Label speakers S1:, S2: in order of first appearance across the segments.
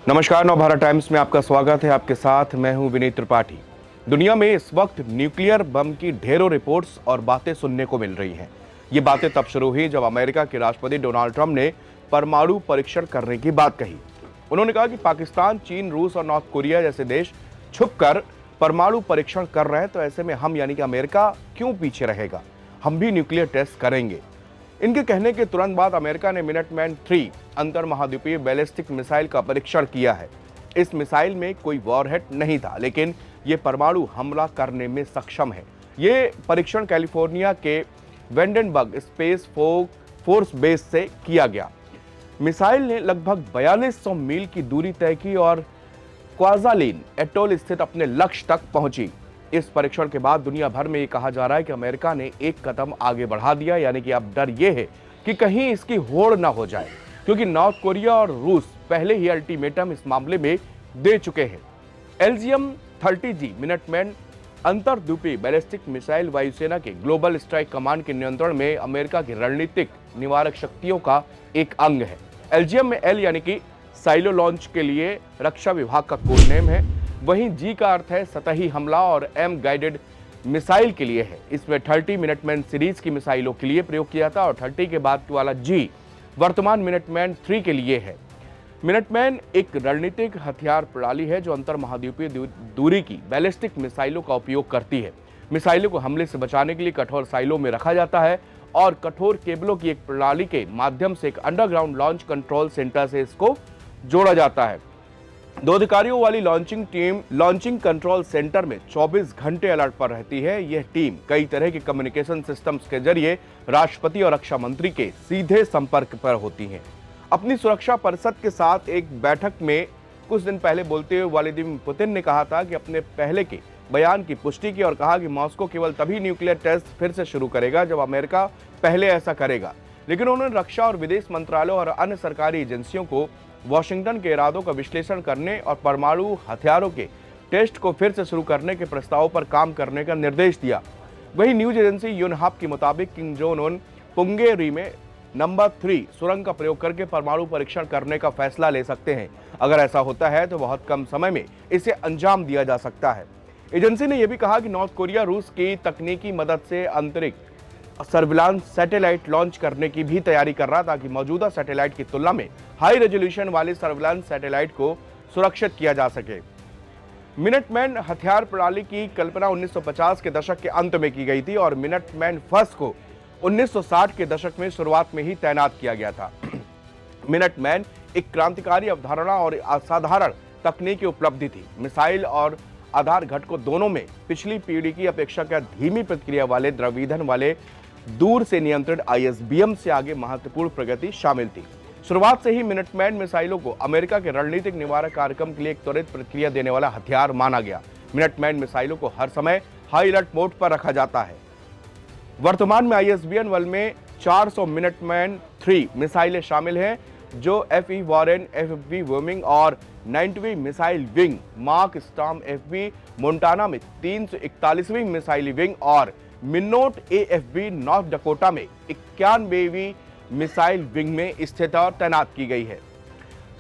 S1: नमस्कार, नवभारत टाइम्स में आपका स्वागत है। आपके साथ मैं हूं विनीत त्रिपाठी। दुनिया में इस वक्त न्यूक्लियर बम की ढेरों रिपोर्ट्स और बातें सुनने को मिल रही हैं। ये बातें तब शुरू हुई जब अमेरिका के राष्ट्रपति डोनाल्ड ट्रंप ने परमाणु परीक्षण करने की बात कही। उन्होंने कहा कि पाकिस्तान, चीन, रूस और नॉर्थ कोरिया जैसे देश छुपकर परमाणु परीक्षण कर रहे हैं, तो ऐसे में हम यानी कि अमेरिका क्यों पीछे रहेगा, हम भी न्यूक्लियर टेस्ट करेंगे। इनके कहने के तुरंत बाद अमेरिका ने मिनटमैन 3 अंतर महाद्वीपीय बैलिस्टिक मिसाइल का परीक्षण किया है। इस मिसाइल में कोई वॉरहेड नहीं था, लेकिन यह परमाणु हमला करने में सक्षम है। ये परीक्षण कैलिफोर्निया के वेंडेनबर्ग स्पेस फोर्स बेस से किया गया। मिसाइल ने लगभग 4200 मील की दूरी तय की और क्वाजालिन एटोल स्थित अपने लक्ष्य तक पहुंची। इस परीक्षण के बाद दुनिया भर में ये कहा जा रहा है कि अमेरिका ने एक कदम आगे बढ़ा दिया, यानी कि अब डर ये है कि कहीं इसकी होड़ ना हो जाए, क्योंकि नॉर्थ कोरिया और रूस पहले ही अल्टीमेटम इस मामले में दे चुके हैं। LGM-30G मिनटमैन अंतर्द्वीपीय बैलिस्टिक मिसाइल वायुसेना के ग्लोबल स्ट्राइक कमांड के नियंत्रण में अमेरिका की रणनीतिक निवारक शक्तियों का एक अंग है। LGM में L यानी कि साइलो लॉन्च के लिए रक्षा विभाग का कोड नेम है, वहीं G का अर्थ है सतही हमला और M गाइडेड मिसाइल के लिए है। इसमें 30 मिनटमैन सीरीज की मिसाइलों के लिए प्रयोग किया था और 30 के बाद वाला G वर्तमान मिनटमैन 3 के लिए है। मिनटमैन एक रणनीतिक हथियार प्रणाली है जो अंतर महाद्वीपीय दूरी की बैलिस्टिक मिसाइलों का उपयोग करती है। मिसाइलों को हमले से बचाने के लिए कठोर साइलों में रखा जाता है और कठोर केबलों की एक प्रणाली के माध्यम से एक अंडरग्राउंड लॉन्च कंट्रोल सेंटर से इसको जोड़ा जाता है। 2 अधिकारियों वाली launching team launching control centre में 24 घंटे अलर्ट पर रहती है। यह टीम कई तरह के कम्युनिकेशन सिस्टम्स के जरिए राष्ट्रपति और रक्षा मंत्री के सीधे संपर्क पर होती है। अपनी सुरक्षा परिषद के साथ एक बैठक में कुछ दिन पहले बोलते हुए व्लादिमीर पुतिन ने कहा था कि अपने पहले के बयान की पुष्टि की और कहा कि मॉस्को केवल तभी न्यूक्लियर टेस्ट फिर से शुरू करेगा जब अमेरिका पहले ऐसा करेगा। लेकिन उन्होंने रक्षा और विदेश मंत्रालयों और अन्य सरकारी एजेंसियों को वाशिंगटन के इरादों का विश्लेषण करने और परमाणु हथियारों के टेस्ट को फिर से शुरू करने के प्रस्ताव पर काम करने का निर्देश दिया। वहीं न्यूज एजेंसी यूनहाप के मुताबिक किम जोंग उन पुंगेरी में नंबर 3 सुरंग का प्रयोग करके परमाणु परीक्षण करने का फैसला ले सकते हैं। अगर ऐसा होता है तो बहुत कम समय में इसे अंजाम दिया जा सकता है। एजेंसी ने यह भी कहा कि नॉर्थ कोरिया रूस की तकनीकी मदद से अंतरिक्ष सर्विलांस सैटेलाइट लॉन्च करने की भी तैयारी कर रहा था ताकि मौजूदा सैटेलाइट की तुलना में हाई रेजोल्यूशन वाले सर्विलांस सैटेलाइट को सुरक्षित किया जा सके। मिनटमैन हथियार प्रणाली की कल्पना 1950 के दशक के अंत में की गई थी और मिनटमैन फर्स्ट को 1960 के दशक में शुरुआत में ही तैनात किया गया था। मिनटमैन एक क्रांतिकारी अवधारणा और असाधारण तकनीकी उपलब्धि थी। मिसाइल और आधार घटकों दोनों में पिछली पीढ़ी की अपेक्षा धीमी प्रतिक्रिया वाले द्रवीधन वाले दूर से नियंत्रित ISBM से आगे महत्वपूर्ण प्रगति शामिल थी। शुरुआत से ही मिनटमैन मिसाइलों को अमेरिका के रणनीतिक निवारक कार्यक्रम के लिए एक त्वरित प्रतिक्रिया देने वाला हथियार माना गया। मिनटमैन मिसाइलों को हर समय हाई अलर्ट मोड पर रखा जाता है। वर्तमान में ISBM बल में 400 मिनटमैन 3 मिसाइलें शामिल हैं, जो FE वॉरेन, FB वर्मिंग और 90वीं missile wing, Malmstrom FB Montana में 341वीं मिसाइल विंग और मिनोट AFB नॉर्थ डकोटा में 91वीं मिसाइल विंग में स्थित और तैनात की गई है।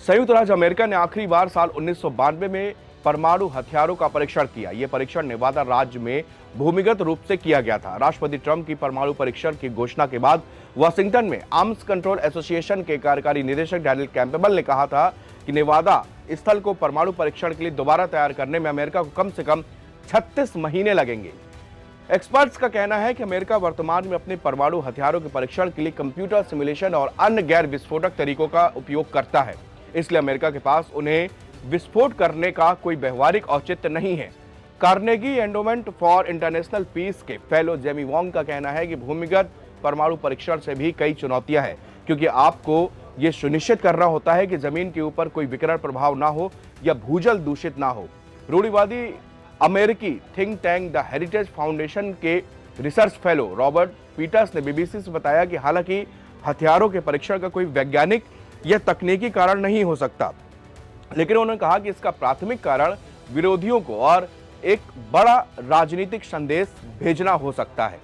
S1: संयुक्त राज्य अमेरिका ने आखिरी बार साल 1992 में परमाणु हथियारों का परीक्षण किया। यह परीक्षण नेवादा राज्य में भूमिगत रूप से किया गया था। राष्ट्रपति ट्रंप की परमाणु परीक्षण की घोषणा के बाद वाशिंगटन में आर्म्स कंट्रोल एसोसिएशन के कार्यकारी निदेशक डैनियल कैंपेबल ने कहा था कि नेवादा स्थल को परमाणु परीक्षण के लिए दोबारा तैयार करने में अमेरिका को कम से कम 36 महीने लगेंगे। एक्सपर्ट्स का कहना है कि अमेरिका वर्तमान में अपने परमाणु हथियारों के परीक्षण के लिए कंप्यूटर सिमुलेशन और अन्य गैर विस्फोटक तरीकों का उपयोग करता है। इसलिए अमेरिका के पास उन्हें विस्फोट करने का कोई व्यवहारिक औचित्य नहीं है। Carnegie Endowment for International Peace के फेलो जेमी वोंग का कहना है कि भूमिगत परमाणु परीक्षण से भी कई चुनौतियां हैं, क्योंकि आपको यह सुनिश्चित करना होता है कि जमीन के ऊपर कोई विकिरण प्रभाव ना हो या भूजल दूषित ना हो। रूढ़िवादी अमेरिकी think tank the heritage foundation के रिसर्च फेलो रॉबर्ट पीटर्स ने BBC से बताया कि हालांकि हथियारों के परीक्षण का कोई वैज्ञानिक या तकनीकी कारण नहीं हो सकता, लेकिन उन्होंने कहा कि इसका प्राथमिक कारण विरोधियों को और एक बड़ा राजनीतिक संदेश भेजना हो सकता है।